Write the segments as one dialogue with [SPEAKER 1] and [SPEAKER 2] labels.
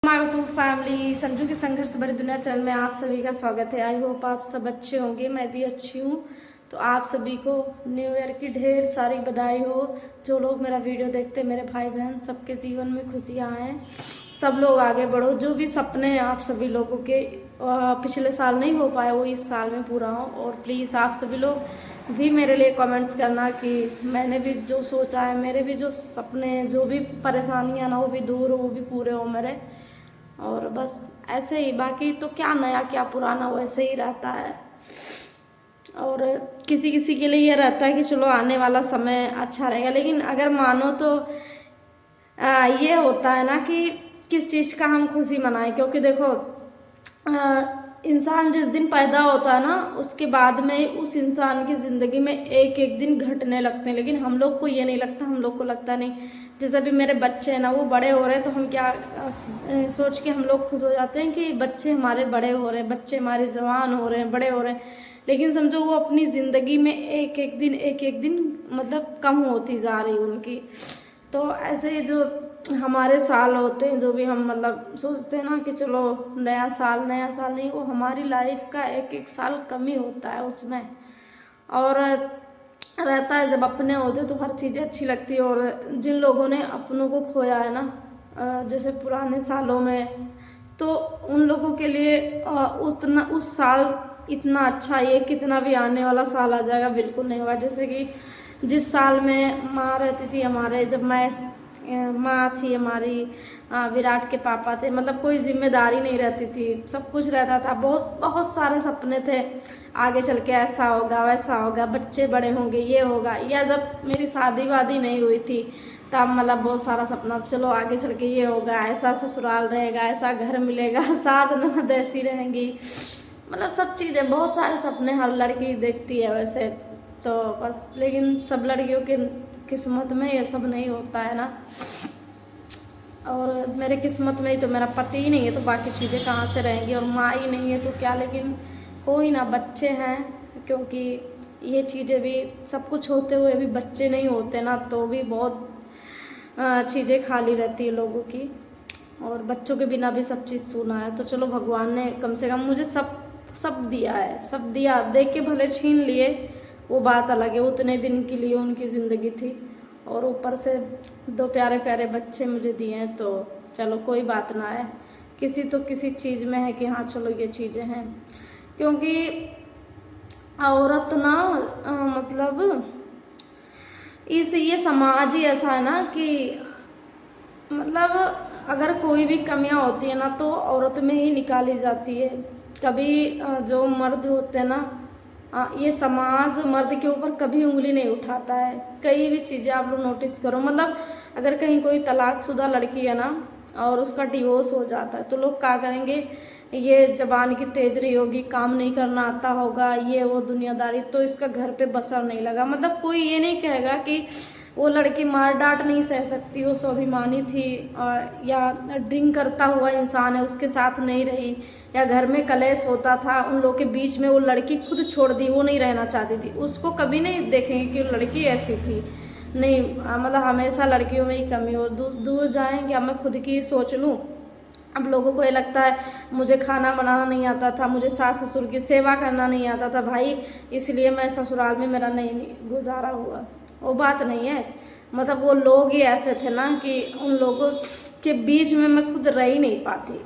[SPEAKER 1] My YouTube family Sanju की संघर्ष भरी दुनिया चैनल में आप सभी का स्वागत है। आई होप आप सब अच्छे होंगे, मैं भी अच्छी हूँ। तो आप सभी को न्यू ईयर की ढेर सारी बधाई हो। जो लोग मेरा वीडियो देखते हैं, मेरे भाई बहन, सबके जीवन में खुशियाँ आएँ, सब लोग आगे बढ़ो। जो भी सपने हैं आप सभी लोगों के पिछले साल नहीं हो पाए, वो इस साल में पूरा हो। और प्लीज़ आप सभी लोग भी मेरे लिए कमेंट्स करना कि मैंने भी जो सोचा है, मेरे भी जो सपने हैं, जो भी परेशानियाँ ना, वो भी दूर हो, वो भी पूरे हो मेरे। और बस ऐसे ही, बाकी तो क्या नया क्या पुराना वैसे ही रहता है। और किसी किसी के लिए ये रहता है कि चलो आने वाला समय अच्छा रहेगा, लेकिन अगर मानो तो ये होता है ना कि किस चीज़ का हम खुशी मनाएं। क्योंकि देखो, इंसान जिस दिन पैदा होता है ना, उसके बाद में उस इंसान की ज़िंदगी में एक एक दिन घटने लगते हैं, लेकिन हम लोग को ये नहीं लगता। हम लोग को लगता नहीं। जैसे अभी मेरे बच्चे हैं ना, वो बड़े हो रहे हैं, तो हम क्या सोच के हम लोग खुश हो जाते हैं कि बच्चे हमारे बड़े हो रहे हैं, बच्चे हमारे जवान हो रहे हैं, बड़े हो रहे हैं। लेकिन समझो वो अपनी ज़िंदगी में एक एक दिन मतलब कम होती जा रही उनकी। तो ऐसे ही जो हमारे साल होते हैं, जो भी हम मतलब सोचते हैं ना कि चलो नया साल नहीं, वो हमारी लाइफ का एक एक साल कम ही होता है उसमें। और रहता है, जब अपने होते तो हर चीज़ें अच्छी लगती है। और जिन लोगों ने अपनों को खोया है ना, जैसे पुराने सालों में, तो उन लोगों के लिए उतना उस साल इतना अच्छा, ये कितना भी आने वाला साल आ जाएगा बिल्कुल नहीं होगा। जैसे कि जिस साल में माँ रहती थी हमारे, जब माँ थी हमारी, विराट के पापा थे, मतलब कोई जिम्मेदारी नहीं रहती थी, सब कुछ रहता था। बहुत बहुत सारे सपने थे, आगे चल के ऐसा होगा, वैसा होगा, बच्चे बड़े होंगे, ये होगा। या जब मेरी शादी वादी नहीं हुई थी, तब मतलब बहुत सारा सपना, चलो आगे चल के ये होगा, ऐसा ससुराल रहेगा, ऐसा घर मिलेगा, सास ननद ऐसी रहेंगी, मतलब सब चीज़ें, बहुत सारे सपने हर लड़की देखती है वैसे तो। बस लेकिन सब लड़कियों के किस्मत में ये सब नहीं होता है ना। और मेरे किस्मत में ही तो मेरा पति ही नहीं है, तो बाकी चीज़ें कहाँ से रहेंगी। और माँ ही नहीं है तो क्या, लेकिन कोई ना, बच्चे हैं। क्योंकि ये चीज़ें भी, सब कुछ होते हुए भी बच्चे नहीं होते ना, तो भी बहुत चीज़ें खाली रहती है लोगों की। और बच्चों के बिना भी सब चीज़ सुना है, तो चलो भगवान ने कम से कम मुझे सब सब दिया है, सब दिया, दे के भले छीन लिए, वो बात अलग है। उतने दिन के लिए उनकी ज़िंदगी थी, और ऊपर से दो प्यारे प्यारे बच्चे मुझे दिए हैं, तो चलो कोई बात ना है। किसी तो किसी चीज़ में है कि हाँ चलो ये चीज़ें हैं। क्योंकि औरत ना मतलब ये समाज ही ऐसा है ना कि मतलब अगर कोई भी कमियां होती है ना, तो औरत में ही निकाली जाती है। कभी जो मर्द होते हैं ना, ये समाज मर्द के ऊपर कभी उंगली नहीं उठाता है। कई भी चीज़ें आप लोग नोटिस करो, मतलब अगर कहीं कोई तलाकशुदा लड़की है ना, और उसका डिवोर्स हो जाता है, तो लोग क्या करेंगे, ये जबान की तेज रही होगी, काम नहीं करना आता होगा, ये वो दुनियादारी, तो इसका घर पे बसर नहीं लगा। मतलब कोई ये नहीं कहेगा कि वो लड़की मार डांट नहीं सह सकती, वो स्वाभिमानी थी, या ड्रिंक करता हुआ इंसान है, उसके साथ नहीं रही, या घर में कलेश होता था उन लोगों के बीच में, वो लड़की खुद छोड़ दी, वो नहीं रहना चाहती थी, उसको कभी नहीं देखेंगे कि वो लड़की ऐसी थी। नहीं, मतलब हमेशा लड़कियों में ही कमी हो, दूर जाएंगे। अब मैं खुद की सोच लूँ, अब लोगों को ये लगता है मुझे खाना बनाना नहीं आता था, मुझे सास ससुर की सेवा करना नहीं आता था भाई, इसलिए मैं ससुराल में मेरा नहीं गुजारा हुआ। वो बात नहीं है। मतलब वो लोग ही ऐसे थे ना कि उन लोगों के बीच में मैं खुद रह ही नहीं पाती।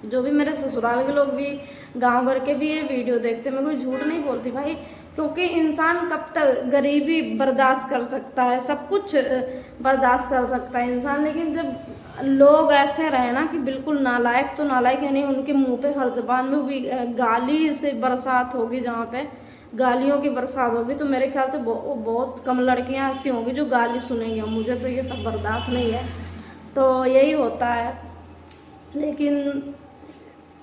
[SPEAKER 1] जो भी मेरे ससुराल के लोग भी, गांव घर के भी ये वीडियो देखते, मैं कोई झूठ नहीं बोलती भाई। क्योंकि इंसान कब तक गरीबी बर्दाश्त कर सकता है, सब कुछ बर्दाश्त कर सकता है इंसान, लेकिन जब लोग ऐसे रहे ना कि बिल्कुल नालायक, तो नालायक यानी उनके मुंह पे हर जबान में भी गाली से बरसात होगी, जहाँ पे गालियों की बरसात होगी, तो मेरे ख्याल से बहुत कम लड़कियां ऐसी होंगी जो गाली सुनेंगी। मुझे तो ये सब बर्दाश्त नहीं है, तो यही होता है। लेकिन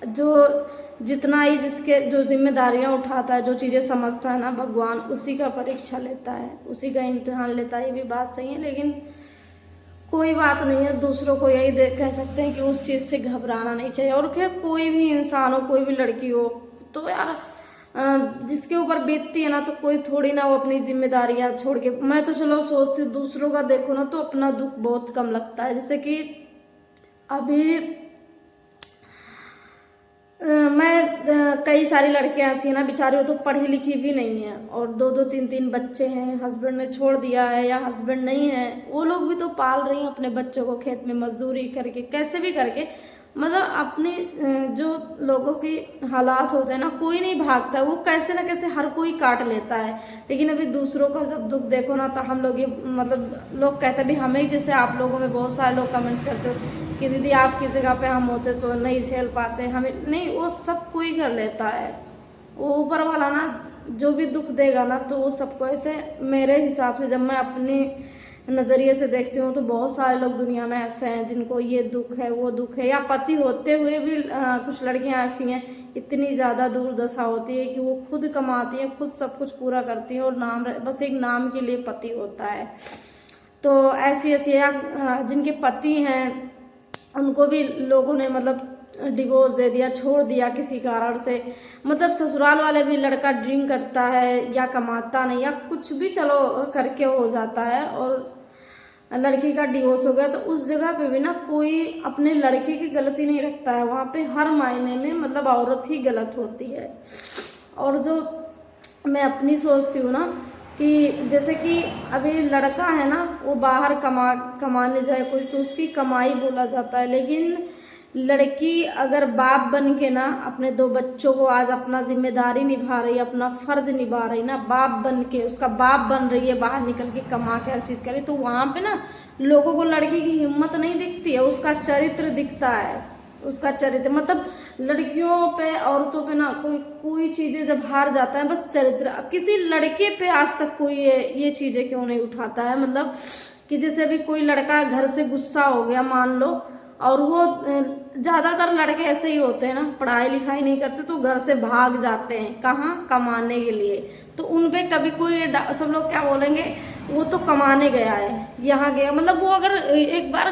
[SPEAKER 1] जो जितना ही जिसके जो जिम्मेदारियां उठाता है, जो चीज़ें समझता है ना, भगवान उसी का परीक्षा लेता है, उसी का इम्तिहान लेता है। ये भी बात सही है, लेकिन कोई बात नहीं है। दूसरों को यही कह सकते हैं कि उस चीज़ से घबराना नहीं चाहिए। और क्या, कोई भी इंसान हो, कोई भी लड़की हो, तो यार जिसके ऊपर बीतती है ना, तो कोई थोड़ी ना वो अपनी जिम्मेदारियां छोड़ के, मैं तो चलो सोचती हूँ दूसरों का देखो ना, तो अपना दुख बहुत कम लगता है। जैसे कि अभी कई सारी लड़कियां ऐसी हैं ना बेचारी, वो तो पढ़ी लिखी भी नहीं है और दो दो तीन तीन बच्चे हैं, हस्बैंड ने छोड़ दिया है या हस्बैंड नहीं है, वो लोग भी तो पाल रही हैं अपने बच्चों को, खेत में मजदूरी करके कैसे भी करके। मतलब अपने जो लोगों की हालात होते हैं ना, कोई नहीं भागता है, वो कैसे ना कैसे हर कोई काट लेता है। लेकिन अभी दूसरों का जब दुख देखो ना, तो हम लोग ये मतलब लोग कहते हैं भी हमें ही, जैसे आप लोगों में बहुत सारे लोग कमेंट्स करते हो कि दीदी आपकी जगह पे हम होते तो नहीं झेल पाते, हमें नहीं, वो सब कोई कर लेता है। वो ऊपर वाला ना जो भी दुख देगा ना, तो वो सबको ऐसे, मेरे हिसाब से जब मैं अपनी नज़रिए से देखती हूँ तो बहुत सारे लोग दुनिया में ऐसे हैं जिनको ये दुख है वो दुख है, या पति होते हुए भी कुछ लड़कियां ऐसी हैं, इतनी ज़्यादा दुर्दशा होती है कि वो खुद कमाती है, खुद सब कुछ पूरा करती है और बस एक नाम के लिए पति होता है। तो ऐसी ऐसी जिनके पति हैं उनको भी लोगों ने मतलब डिवोर्स दे दिया, छोड़ दिया किसी कारण से। मतलब ससुराल वाले भी, लड़का ड्रिंक करता है या कमाता नहीं या कुछ भी चलो करके हो जाता है और लड़की का डिवोर्स हो गया, तो उस जगह पे भी ना कोई अपने लड़के की गलती नहीं रखता है, वहाँ पे हर मायने में मतलब औरत ही गलत होती है। और जो मैं अपनी सोचती हूँ ना कि जैसे कि अभी लड़का है ना, वो बाहर कमाने जाए कुछ तो उसकी कमाई बोला जाता है, लेकिन लड़की अगर बाप बन के ना अपने दो बच्चों को आज अपना जिम्मेदारी निभा रही है, अपना फर्ज निभा रही ना, बाप बन के उसका बाप बन रही है, बाहर निकल के कमा के हर चीज़ करे, तो वहाँ पे ना लोगों को लड़की की हिम्मत नहीं दिखती है, उसका चरित्र दिखता है, उसका चरित्र। मतलब लड़कियों पे औरतों पे ना कोई चीज़ें जब हार जाता है, बस चरित्र। किसी लड़के पे आज तक कोई ये चीज़ें क्यों नहीं उठाता है। मतलब कि जैसे अभी कोई लड़का घर से गुस्सा हो गया मान लो, और वो ज़्यादातर लड़के ऐसे ही होते हैं ना, पढ़ाई लिखाई नहीं करते तो घर से भाग जाते हैं, कहाँ, कमाने के लिए। तो उन पे कभी कोई सब लोग क्या बोलेंगे, वो तो कमाने गया है, यहाँ गया, मतलब वो अगर एक बार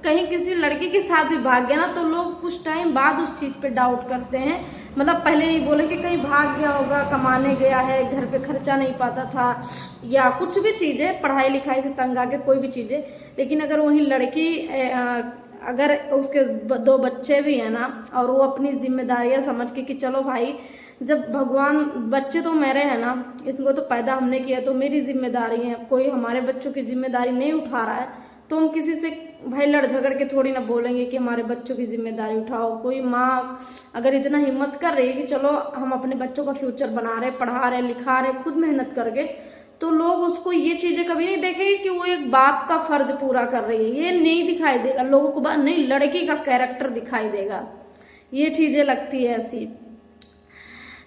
[SPEAKER 1] कहीं किसी लड़के के साथ भी भाग गया ना, तो लोग कुछ टाइम बाद उस चीज़ पे डाउट करते हैं। मतलब पहले ही बोलेंगे कहीं भाग गया होगा, कमाने गया है, घर पे खर्चा नहीं पाता था या कुछ भी चीज़ें, पढ़ाई लिखाई से तंग आके कोई भी चीज़ें। लेकिन अगर वही लड़की अगर उसके दो बच्चे भी हैं ना, और वो अपनी जिम्मेदारियां समझ के कि चलो भाई, जब भगवान, बच्चे तो मेरे हैं ना, इसको तो पैदा हमने किया तो मेरी जिम्मेदारी है, कोई हमारे बच्चों की जिम्मेदारी नहीं उठा रहा है तो हम किसी से भाई लड़ झगड़ के थोड़ी ना बोलेंगे कि हमारे बच्चों की जिम्मेदारी उठाओ। कोई माँ अगर इतना हिम्मत कर रही है कि चलो हम अपने बच्चों का फ्यूचर बना रहे, पढ़ा रहे, लिखा रहे, खुद मेहनत करके, तो लोग उसको ये चीज़ें कभी नहीं देखेंगे कि वो एक बाप का फर्ज पूरा कर रही है, ये नहीं दिखाई देगा लोगों को। नहीं, लड़की का कैरेक्टर दिखाई देगा, ये चीज़ें लगती है ऐसी।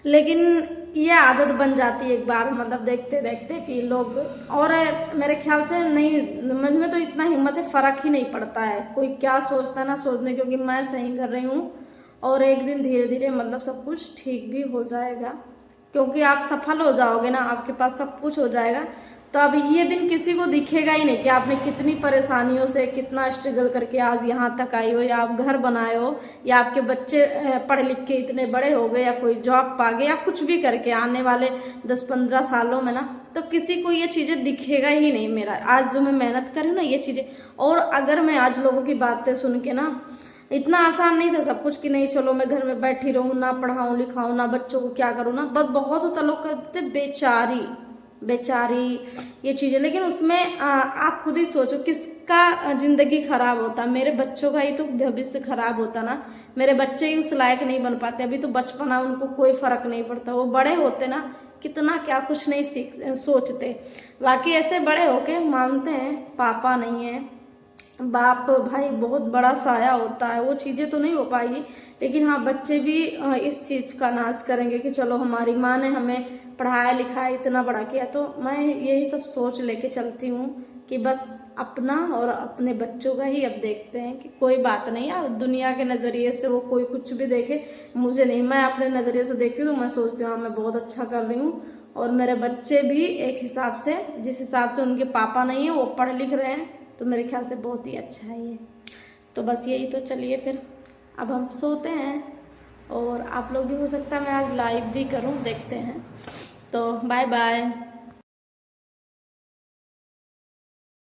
[SPEAKER 1] लेकिन ये आदत बन जाती है एक बार, मतलब देखते देखते कि लोग, और मेरे ख्याल से नहीं, मुझ में तो इतना हिम्मत है, फ़र्क ही नहीं पड़ता है कोई क्या सोचता है ना सोचने, क्योंकि मैं सही कर रही हूँ और एक दिन धीरे धीरे मतलब सब कुछ ठीक भी हो जाएगा, क्योंकि आप सफल हो जाओगे ना, आपके पास सब कुछ हो जाएगा, तो अब ये दिन किसी को दिखेगा ही नहीं कि आपने कितनी परेशानियों से, कितना स्ट्रगल करके आज यहाँ तक आई हो, या आप घर बनाए हो, या आपके बच्चे पढ़ लिख के इतने बड़े हो गए, या कोई जॉब पा गए, या कुछ भी करके आने वाले 10-15 सालों में ना, तो किसी को ये चीज़ें दिखेगा ही नहीं मेरा आज जो मैं मेहनत कर रही हूँ ना, ये चीज़ें। और अगर मैं आज लोगों की बातें सुन के ना, इतना आसान नहीं था सब कुछ कि नहीं चलो मैं घर में बैठी रहूँ, ना पढ़ाऊँ लिखाऊँ, ना बच्चों को क्या करूँ ना, बस बहुत होता लोग कहते बेचारी बेचारी ये चीज़ें। लेकिन उसमें आप खुद ही सोचो किसका ज़िंदगी ख़राब होता, मेरे बच्चों का ही तो भविष्य ख़राब होता ना, मेरे बच्चे ही उस लायक नहीं बन पाते, अभी तो बचपना, उनको कोई फ़र्क नहीं पड़ता, वो बड़े होते ना कितना क्या कुछ नहीं सोचते। बाकी ऐसे बड़े होके मानते हैं पापा नहीं है, बाप भाई बहुत बड़ा साया होता है, वो चीज़ें तो नहीं हो पाएगी। लेकिन हाँ, बच्चे भी इस चीज़ का नाश करेंगे कि चलो हमारी माँ ने हमें पढ़ाया लिखाया इतना बड़ा किया, तो मैं यही सब सोच लेके चलती हूँ कि बस अपना और अपने बच्चों का ही अब देखते हैं कि कोई बात नहीं है, दुनिया के नज़रिए से वो कोई कुछ भी देखे, मुझे नहीं, मैं अपने नज़रिए से देखती हूँ तो मैं सोचती हूँ हाँ मैं बहुत अच्छा कर रही हूँ, और मेरे बच्चे भी एक हिसाब से, जिस हिसाब से उनके पापा नहीं है वो पढ़ लिख रहे हैं, तो मेरे ख्याल से बहुत ही अच्छा है ये। तो बस यही, तो चलिए फिर अब हम सोते हैं, और आप लोग भी हो सकता है मैं आज लाइव भी करूं, देखते हैं। तो बाय बाय।